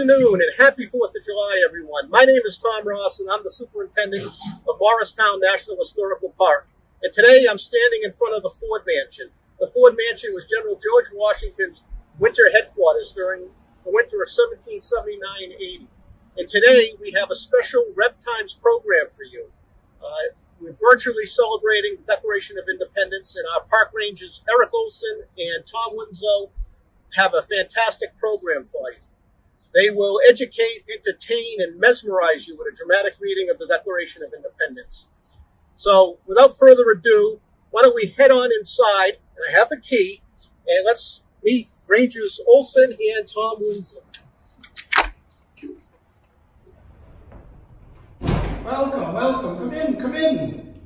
afternoon and happy 4th of July, everyone. My name is Tom Ross and I'm the Superintendent of Morristown National Historical Park. And today I'm standing in front of the Ford Mansion. The Ford Mansion was General George Washington's winter headquarters during the winter of 1779-80. And today we have a special Rev Times program for you. We're virtually celebrating the Declaration of Independence, and our park rangers Eric Olson and Tom Winslow have a fantastic program for you. They will educate, entertain, and mesmerize you with a dramatic reading of the Declaration of Independence. So, without further ado, why don't we head on inside, and I have the key, and let's meet Rangers Olson and Tom Winslow. Welcome, welcome. Come in, come in.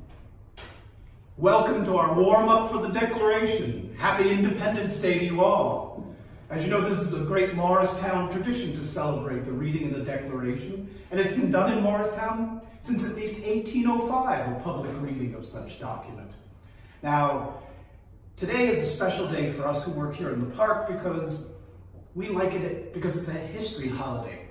Welcome to our warm-up for the Declaration. Happy Independence Day to you all. As you know, this is a great Morristown tradition to celebrate the reading of the Declaration, and it's been done in Morristown since at least 1805, a public reading of such document. Now, today is a special day for us who work here in the park because we like it because it's a history holiday.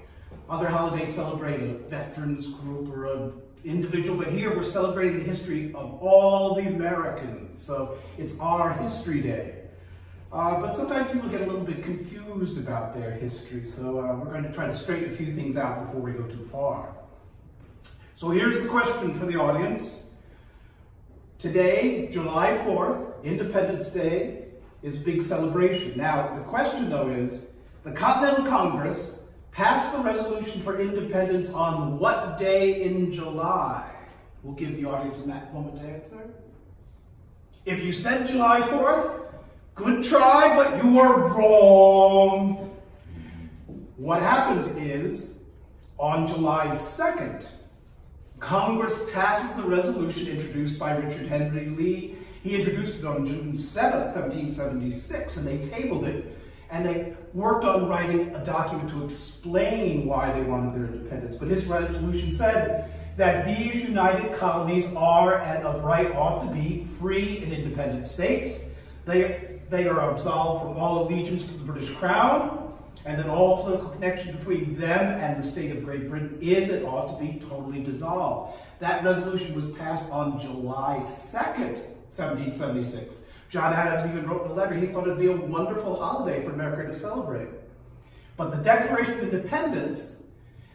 Other holidays celebrate a veterans group or an individual, but here we're celebrating the history of all the Americans. So it's our history day. But sometimes people get a little bit confused about their history, so we're going to try to straighten a few things out before we go too far. So here's the question for the audience. Today, July 4th, Independence Day, is a big celebration. Now, the question though is, the Continental Congress passed the resolution for independence on what day in July? We'll give the audience a moment to answer. If you said July 4th, good try, but you are wrong. What happens is, on July 2nd, Congress passes the resolution introduced by Richard Henry Lee. He introduced it on June 7th, 1776, and they tabled it. And they worked on writing a document to explain why they wanted their independence. But his resolution said that these united colonies are and of right ought to be free and independent states. They are absolved from all allegiance to the British Crown, and that all political connection between them and the state of Great Britain is and ought to be totally dissolved. That resolution was passed on July 2nd, 1776. John Adams even wrote in a letter, he thought it'd be a wonderful holiday for America to celebrate. But the Declaration of Independence,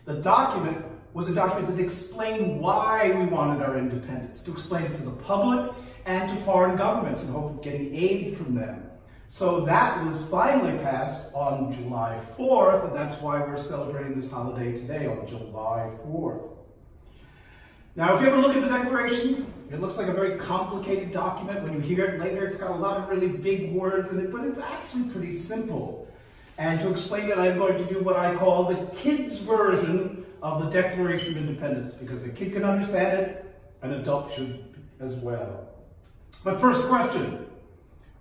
the document, was a document that explained why we wanted our independence, to explain it to the public and to foreign governments in hope of getting aid from them. So that was finally passed on July 4th, and that's why we're celebrating this holiday today on July 4th. Now, if you ever look at the Declaration, it looks like a very complicated document. When you hear it later, it's got a lot of really big words in it, but it's actually pretty simple. And to explain it, I'm going to do what I call the kids' version of the Declaration of Independence, because a kid can understand it, an adult should as well. But first question,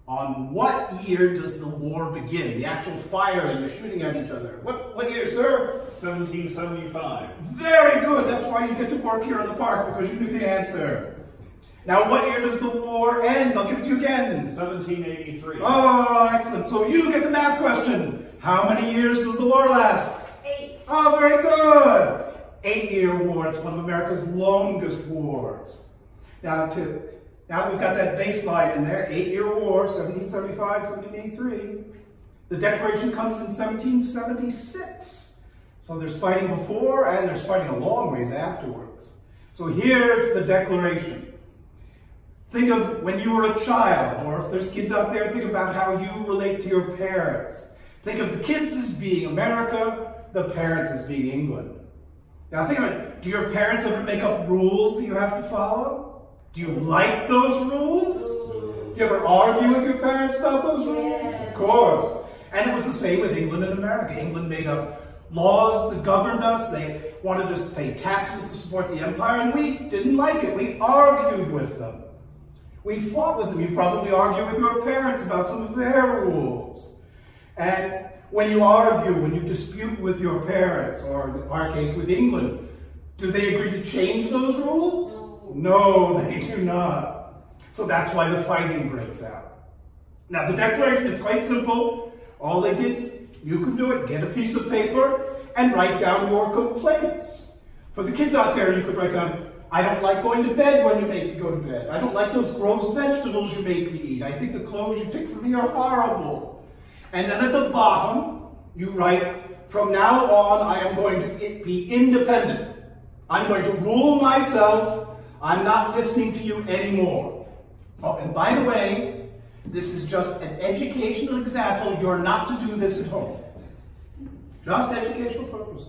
on what year does the war begin? The actual fire and you're shooting at each other. What year, sir? 1775. Very good. That's why you get to work here in the park, because you knew the answer. Now, what year does the war end? I'll give it to you again. 1783. Oh, excellent. So you get the math question. How many years does the war last? 8. Oh, very good. 8-year war. It's one of America's longest wars. Now we've got that baseline in there. 8-year war, 1775, 1783. The Declaration comes in 1776. So there's fighting before and there's fighting a long ways afterwards. So here's the Declaration. Think of when you were a child, or if there's kids out there, think about how you relate to your parents. Think of the kids as being America, the parents as being England. Now think about it. Do your parents ever make up rules that you have to follow? Do you like those rules? Do you ever argue with your parents about those rules? Yeah. Of course. And it was the same with England and America. England made up laws that governed us. They wanted us to pay taxes to support the empire, and we didn't like it. We argued with them. We fought with them. You probably argue with your parents about some of their rules. And when you argue, when you dispute with your parents, or in our case with England, do they agree to change those rules? No, they do not. So that's why the fighting breaks out. Now the Declaration is quite simple. All they did, you can do it, get a piece of paper and write down your complaints. For the kids out there, you could write down, I don't like going to bed when you make me go to bed. I don't like those gross vegetables you make me eat. I think the clothes you pick for me are horrible. And then at the bottom, you write, from now on, I am going to be independent. I'm going to rule myself. I'm not listening to you anymore. Oh, and by the way, this is just an educational example. You're not to do this at home. Just educational purposes.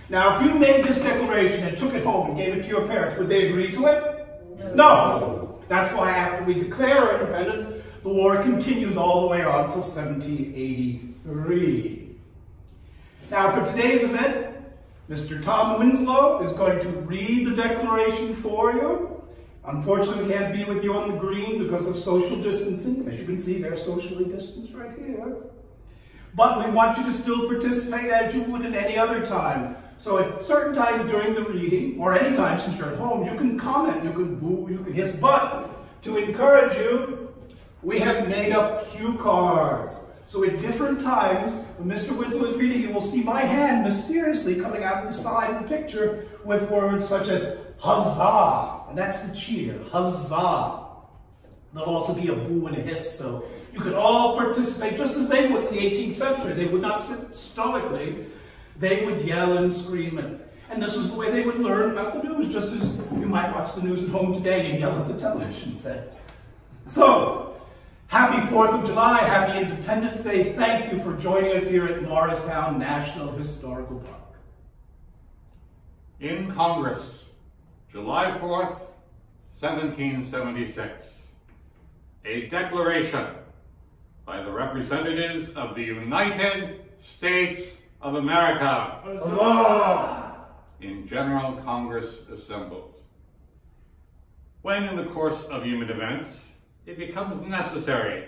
Now, if you made this declaration and took it home and gave it to your parents, would they agree to it? No. That's why after we declare our independence, the war continues all the way on until 1783. Now, for today's event, Mr. Tom Winslow is going to read the declaration for you. Unfortunately, we can't be with you on the green because of social distancing. As you can see, they're socially distanced right here. But we want you to still participate as you would at any other time. So at certain times during the reading, or any time since you're at home, you can comment, you can boo, you can hiss. But to encourage you, we have made up cue cards. So at different times, when Mr. Winslow is reading, you will see my hand mysteriously coming out of the side of the picture with words such as huzzah, and that's the cheer, huzzah. There'll also be a boo and a hiss, so you can all participate just as they would in the 18th century. They would not sit stoically. They would yell and scream, and this is the way they would learn about the news, just as you might watch the news at home today and yell at the television set. So, happy 4th of July, happy Independence Day. Thank you for joining us here at Morristown National Historical Park. In Congress, July 4th, 1776. A declaration by the representatives of the United States of America. Huzzah! In General Congress assembled. When in the course of human events, it becomes necessary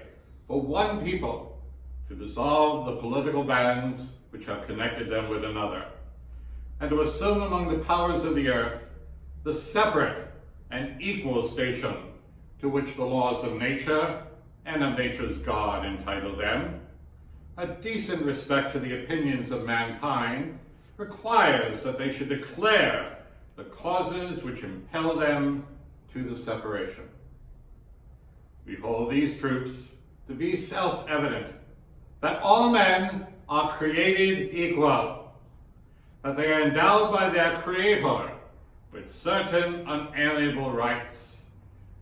for one people to dissolve the political bands which have connected them with another, and to assume among the powers of the earth the separate and equal station to which the laws of nature and of nature's God entitle them, a decent respect to the opinions of mankind requires that they should declare the causes which impel them to the separation. We hold these truths to be self-evident, that all men are created equal, that they are endowed by their Creator with certain unalienable rights,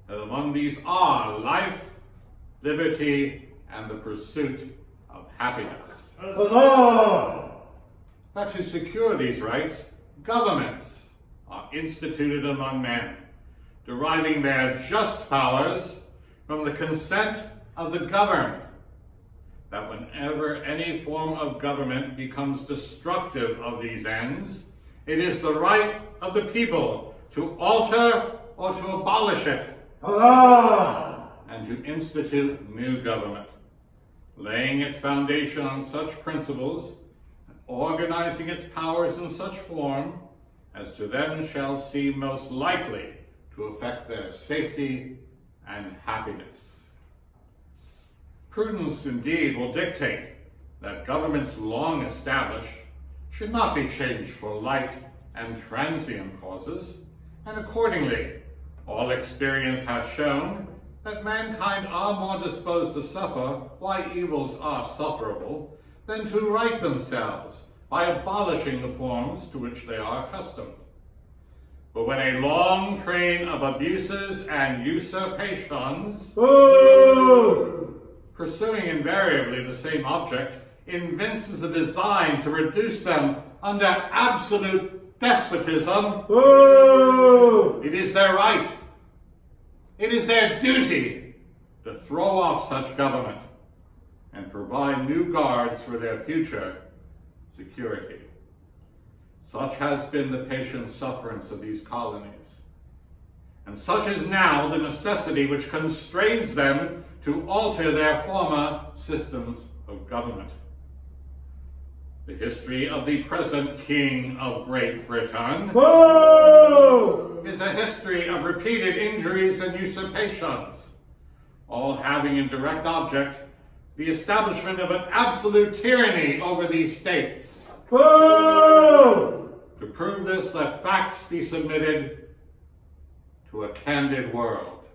that among these are life, liberty, and the pursuit of happiness. Huzzah! That to secure these rights, governments are instituted among men, deriving their just powers from the consent of the governed, that whenever any form of government becomes destructive of these ends, it is the right of the people to alter or to abolish it, and to institute new government, laying its foundation on such principles, and organizing its powers in such form as to them shall seem most likely to affect their safety and happiness. Prudence indeed will dictate that governments long established should not be changed for light and transient causes, and accordingly, all experience hath shown that mankind are more disposed to suffer why evils are sufferable than to right themselves by abolishing the forms to which they are accustomed. But when a long train of abuses and usurpations, pursuing invariably the same object, evinces a design to reduce them under absolute despotism, it is their right, it is their duty to throw off such government and provide new guards for their future security. Such has been the patient sufferance of these colonies, and such is now the necessity which constrains them to alter their former systems of government. The history of the present King of Great Britain is a history of repeated injuries and usurpations, all having in direct object the establishment of an absolute tyranny over these states, Boo! To prove this, let facts be submitted to a candid world.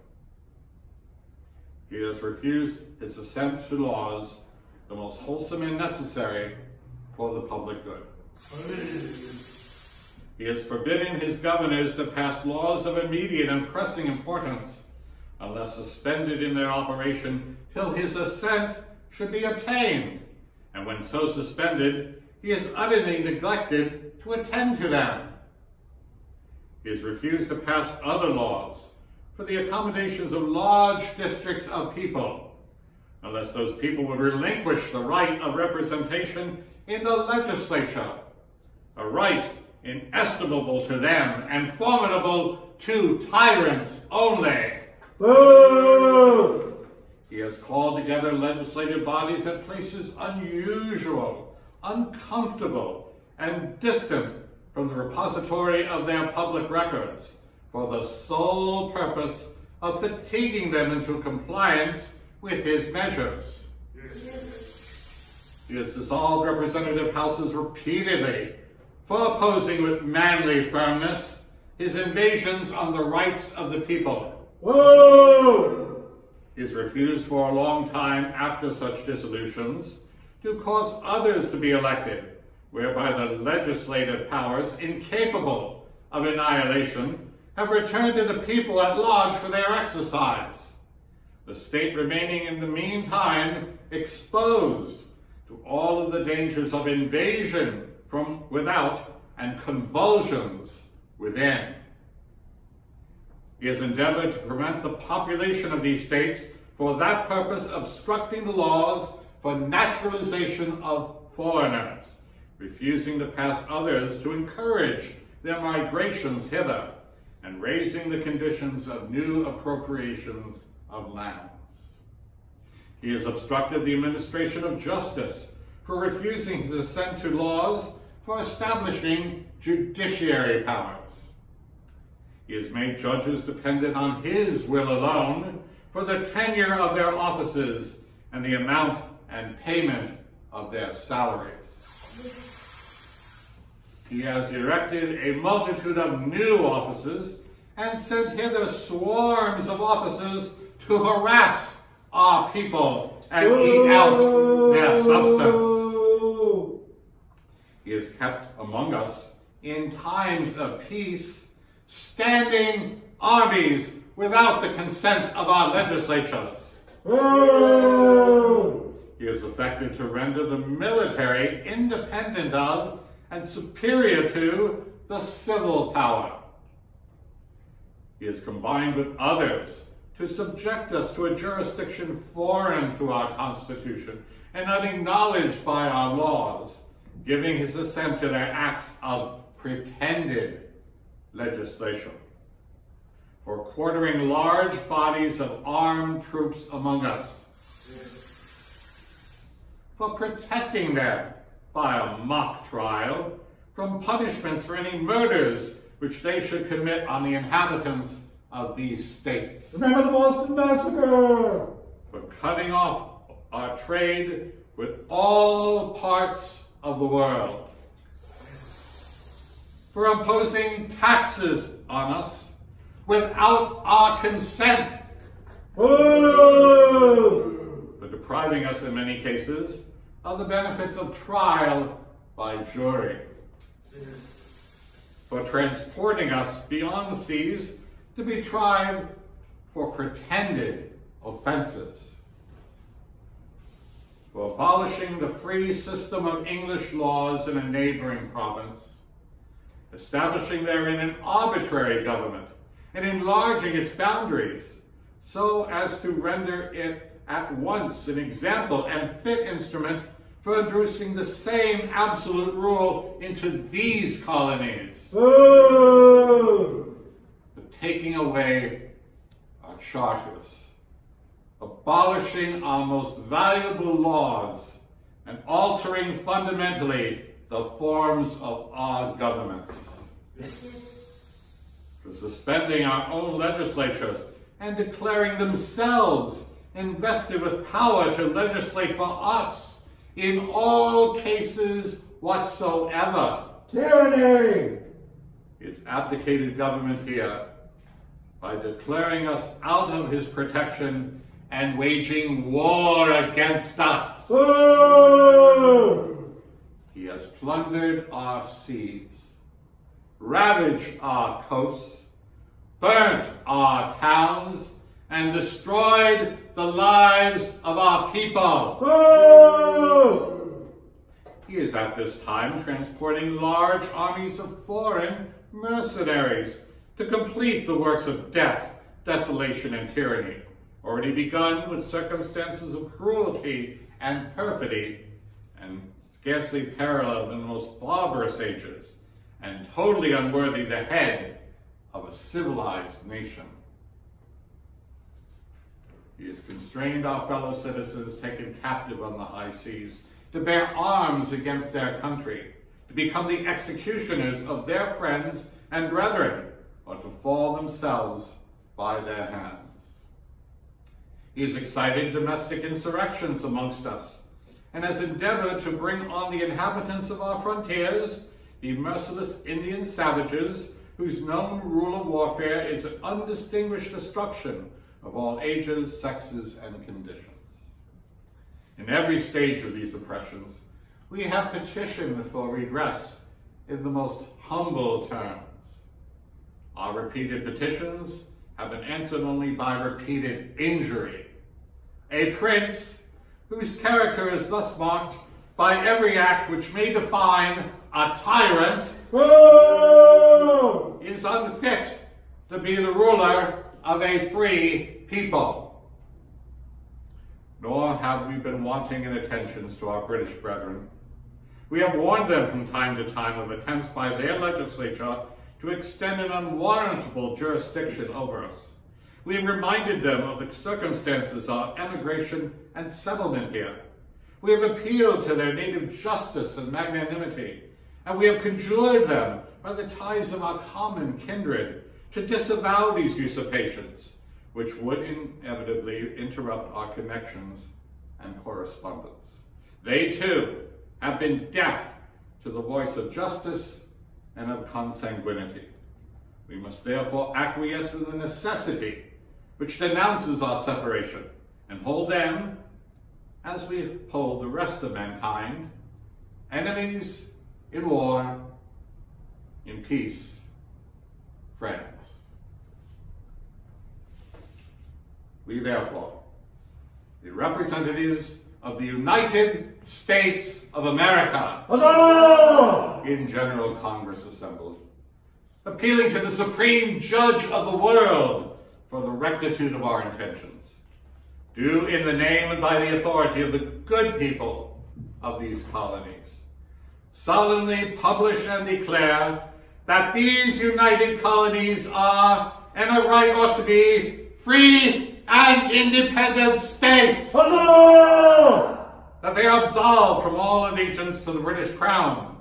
He has refused his assent to laws the most wholesome and necessary for the public good. He is forbidding his governors to pass laws of immediate and pressing importance unless suspended in their operation till his assent should be obtained, and when so suspended, he is utterly neglected to attend to them. He has refused to pass other laws for the accommodations of large districts of people, unless those people would relinquish the right of representation in the legislature, a right inestimable to them and formidable to tyrants only. Boo! He has called together legislative bodies at places unusual, uncomfortable, and distant from the repository of their public records for the sole purpose of fatiguing them into compliance with his measures. He has dissolved representative houses repeatedly for opposing with manly firmness his invasions on the rights of the people. Whoa! He has refused for a long time after such dissolutions to cause others to be elected, whereby the legislative powers, incapable of annihilation, have returned to the people at large for their exercise, the state remaining in the meantime exposed to all of the dangers of invasion from without and convulsions within. He has endeavored to prevent the population of these states for that purpose obstructing the laws for naturalization of foreigners, refusing to pass others to encourage their migrations hither, and raising the conditions of new appropriations of lands. He has obstructed the administration of justice for refusing his assent to laws for establishing judiciary powers. He has made judges dependent on his will alone for the tenure of their offices and the amount and payment of their salaries. He has erected a multitude of new offices and sent hither swarms of officers to harass our people and eat out their substance. He has kept among us in times of peace standing armies without the consent of our legislatures. He has effected to render the military independent of and superior to the civil power. He has combined with others to subject us to a jurisdiction foreign to our Constitution and unacknowledged by our laws, giving his assent to their acts of pretended legislation, for quartering large bodies of armed troops among us, for protecting them by a mock trial from punishments for any murders which they should commit on the inhabitants of these states. Remember the Boston Massacre! For cutting off our trade with all parts of the world. For imposing taxes on us without our consent. For depriving us in many cases of the benefits of trial by jury. For transporting us beyond the seas to be tried for pretended offenses. For abolishing the free system of English laws in a neighboring province, establishing therein an arbitrary government, and enlarging its boundaries so as to render it at once an example and fit instrument for introducing the same absolute rule into these colonies. For taking away our charters, abolishing our most valuable laws, and altering fundamentally the forms of our governments. For suspending our own legislatures and declaring themselves invested with power to legislate for us in all cases whatsoever. Tyranny! He has abdicated government here by declaring us out of his protection and waging war against us. Whoa! He has plundered our seas, ravaged our coasts, burnt our towns, and destroyed the lives of our people. Whoa! He is at this time transporting large armies of foreign mercenaries to complete the works of death, desolation, and tyranny, already begun with circumstances of cruelty and perfidy, and scarcely paralleled in the most barbarous ages, and totally unworthy the head of a civilized nation. He has constrained our fellow citizens taken captive on the high seas to bear arms against their country, to become the executioners of their friends and brethren, or to fall themselves by their hands. He has excited domestic insurrections amongst us, and has endeavored to bring on the inhabitants of our frontiers the merciless Indian savages whose known rule of warfare is an undistinguished destruction of all ages, sexes, and conditions. In every stage of these oppressions, we have petitioned for redress in the most humble terms. Our repeated petitions have been answered only by repeated injury. A prince whose character is thus marked by every act which may define a tyrant Whoa! is unfit to be the ruler of a free people. Nor have we been wanting in attentions to our British brethren. We have warned them from time to time of attempts by their legislature to extend an unwarrantable jurisdiction over us. We have reminded them of the circumstances of emigration and settlement here. We have appealed to their native justice and magnanimity, and we have conjured them by the ties of our common kindred to disavow these usurpations, which would inevitably interrupt our connections and correspondence. They too have been deaf to the voice of justice and of consanguinity. We must therefore acquiesce in the necessity which denounces our separation, and hold them, as we hold the rest of mankind, enemies in war, in peace, friends. We therefore, the representatives of the United States of America, Huzzah! in General Congress assembled, appealing to the Supreme Judge of the world for the rectitude of our intentions, do in the name and by the authority of the good people of these colonies solemnly publish and declare that these united colonies are, and a right ought to be, free and independent states. Huzzah! That they are absolved from all allegiance to the British Crown,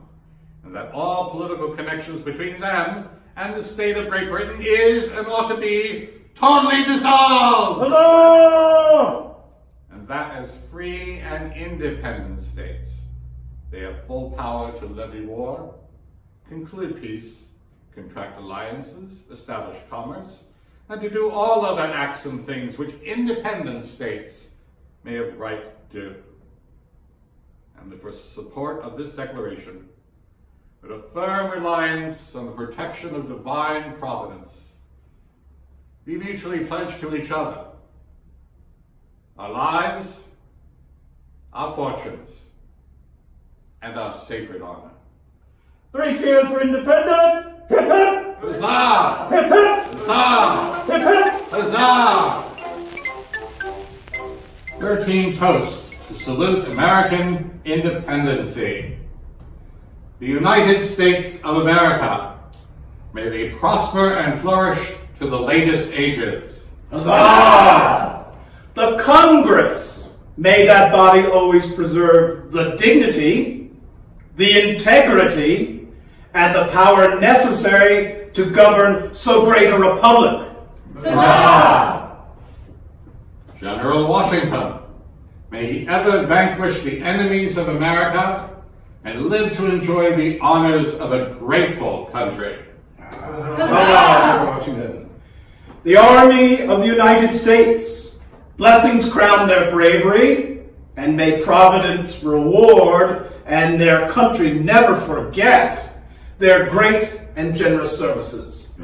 and that all political connections between them and the state of Great Britain is and ought to be totally dissolved. Huzzah! And that as free and independent states, they have full power to levy war, conclude peace, contract alliances, establish commerce, and to do all other acts and things which independent states may have right to do. And for support of this declaration, with a firm reliance on the protection of divine providence, we mutually pledge to each other our lives, our fortunes, and our sacred honor. 3 cheers for independence! Hip hip! Huzzah! Hip hip! Huzzah! Hip hip! Huzzah! 13 toasts to salute American independency. The United States of America, may they prosper and flourish to the latest ages. Huzzah! The Congress, may that body always preserve the dignity, the integrity, and the power necessary to govern so great a republic. Huzzah! General Washington, may he ever vanquish the enemies of America and live to enjoy the honors of a grateful country. Washington. The Army of the United States, blessings crown their bravery, and may Providence reward and their country never forget their great and generous services. The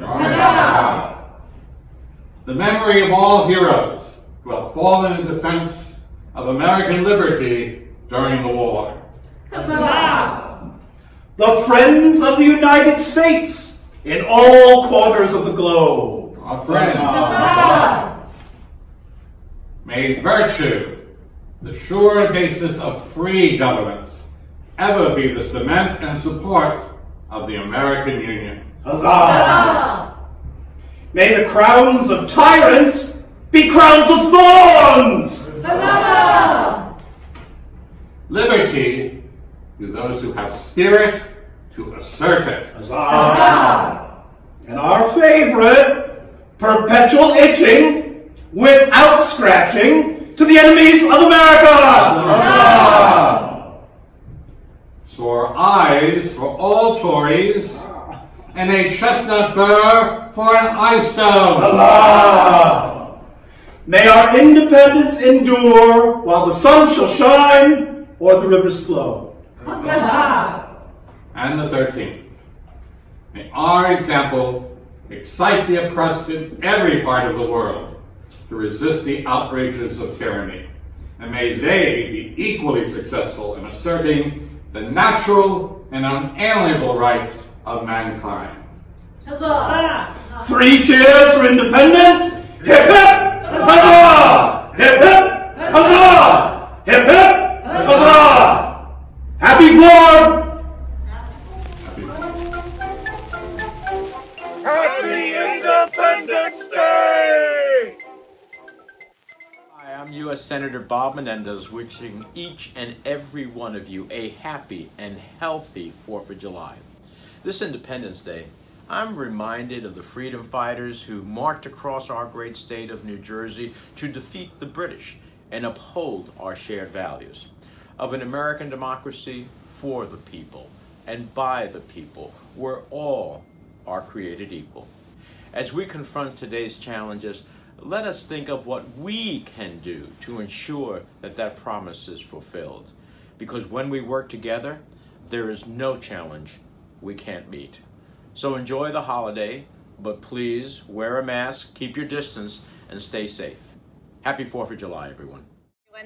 memory of all heroes who have fallen in defense of American liberty during the war. The friends of the United States in all quarters of the globe. Our friends. May virtue, the sure basis of free governments, ever be the cement and support of the American Union. Huzzah! May the crowns of tyrants be crowns of thorns! Huzzah! Liberty to those who have spirit to assert it. Huzzah! And our favorite, perpetual itching without scratching to the enemies of America! Huzzah! Sore eyes for all Tories, and a chestnut burr for an eye stone. Allah! May our independence endure while the sun shall shine or the rivers flow. And the 13th. May our example excite the oppressed in every part of the world to resist the outrages of tyranny. And may they be equally successful in asserting the natural and unalienable rights of mankind. Huzzah! 3 cheers for independence! Hip hip! Huzzah! Hip hip! Huzzah! Hip hip! Huzzah! Happy 4th! Happy Independence Day! Hi, I'm U.S. Senator Bob Menendez, wishing each and every one of you a happy and healthy 4th of July. This Independence Day, I'm reminded of the freedom fighters who marched across our great state of New Jersey to defeat the British and uphold our shared values of an American democracy for the people and by the people, where all are created equal. As we confront today's challenges, let us think of what we can do to ensure that that promise is fulfilled. Because when we work together, there is no challenge we can't meet. So enjoy the holiday, but please wear a mask, keep your distance, and stay safe. Happy 4th of July, everyone.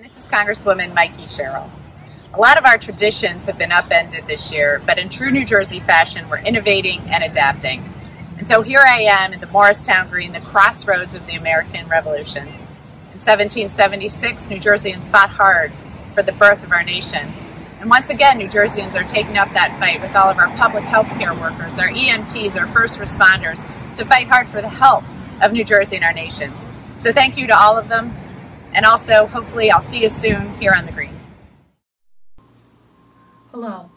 This is Congresswoman Mikie Sherill. A lot of our traditions have been upended this year, but in true New Jersey fashion, we're innovating and adapting. And so here I am in the Morristown Green, the crossroads of the American Revolution. In 1776, New Jerseyans fought hard for the birth of our nation. And once again, New Jerseyans are taking up that fight with all of our public health care workers, our EMTs, our first responders, to fight hard for the health of New Jersey and our nation. So thank you to all of them. And also, hopefully, I'll see you soon here on the Green. Hello,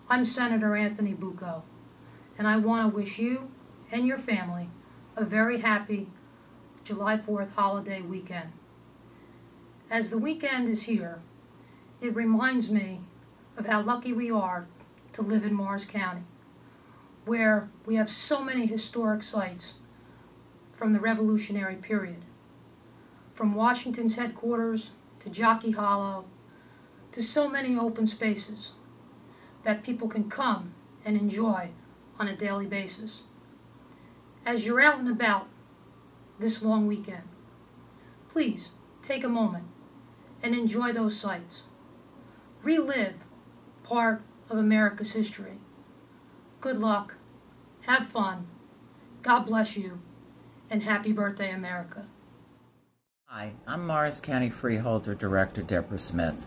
I'm Senator Anthony Bucco, and I want to wish you and your family a very happy July 4th holiday weekend. As the weekend is here, it reminds me of how lucky we are to live in Morris County, where we have so many historic sites from the Revolutionary period. From Washington's headquarters to Jockey Hollow to so many open spaces that people can come and enjoy on a daily basis. As you're out and about this long weekend, please take a moment and enjoy those sites. Relive part of America's history. Good luck, have fun, God bless you, and happy birthday, America. Hi, I'm Morris County Freeholder Director Deborah Smith.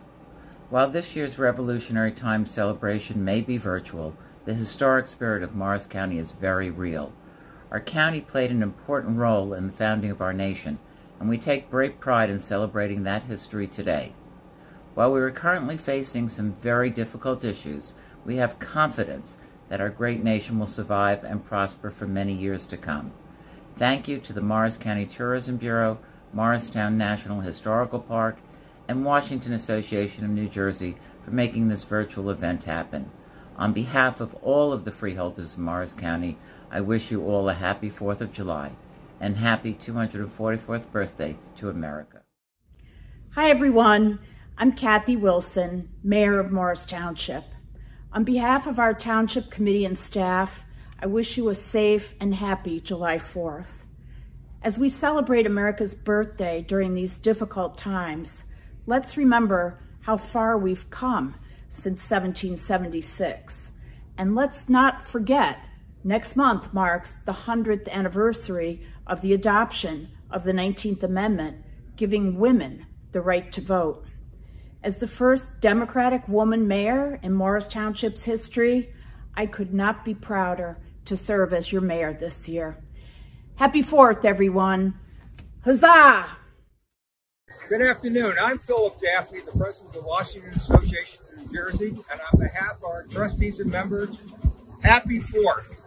While this year's Revolutionary Time celebration may be virtual, the historic spirit of Morris County is very real. Our county played an important role in the founding of our nation, and we take great pride in celebrating that history today. While we are currently facing some very difficult issues, we have confidence that our great nation will survive and prosper for many years to come. Thank you to the Morris County Tourism Bureau, Morristown National Historical Park, and Washington Association of New Jersey for making this virtual event happen. On behalf of all of the freeholders of Morris County, I wish you all a happy 4th of July and happy 244th birthday to America. Hi everyone, I'm Cathy Wilson, Mayor of Morris Township. On behalf of our Township Committee and staff, I wish you a safe and happy July 4th. As we celebrate America's birthday during these difficult times, let's remember how far we've come since 1776. And let's not forget, next month marks the 100th anniversary of the adoption of the 19th Amendment, giving women the right to vote. As the first Democratic woman mayor in Morris Township's history, I could not be prouder to serve as your mayor this year. Happy 4th, everyone. Huzzah! Good afternoon. I'm Philip Gaffney, the president of the Washington Association of New Jersey, and on behalf of our trustees and members, happy 4th.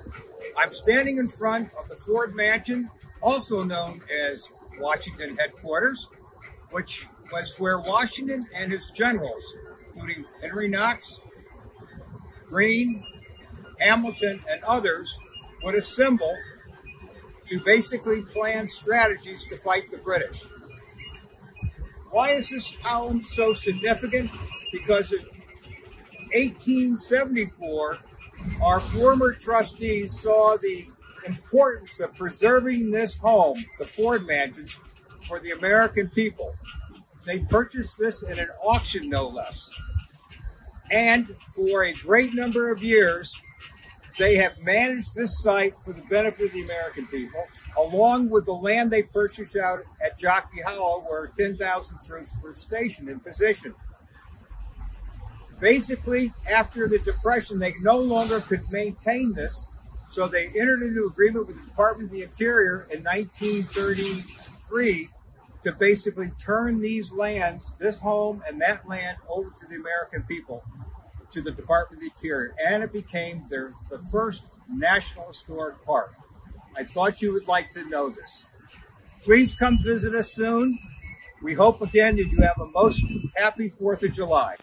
I'm standing in front of the Ford Mansion, also known as Washington Headquarters, which was where Washington and his generals, including Henry Knox, Greene, Hamilton, and others, would assemble to basically plan strategies to fight the British. Why is this town so significant? Because in 1874, our former trustees saw the importance of preserving this home, the Ford Mansion, for the American people. They purchased this in an auction, no less. And for a great number of years, they have managed this site for the benefit of the American people, along with the land they purchased out at Jockey Hollow, where 10,000 troops were stationed in position. Basically, after the Depression, they no longer could maintain this, so they entered into agreement with the Department of the Interior in 1933 to basically turn these lands, this home and that land, over to the American people, to the Department of the Interior, and it became the first National Historic Park. I thought you would like to know this. Please come visit us soon. We hope again that you have a most happy 4th of July.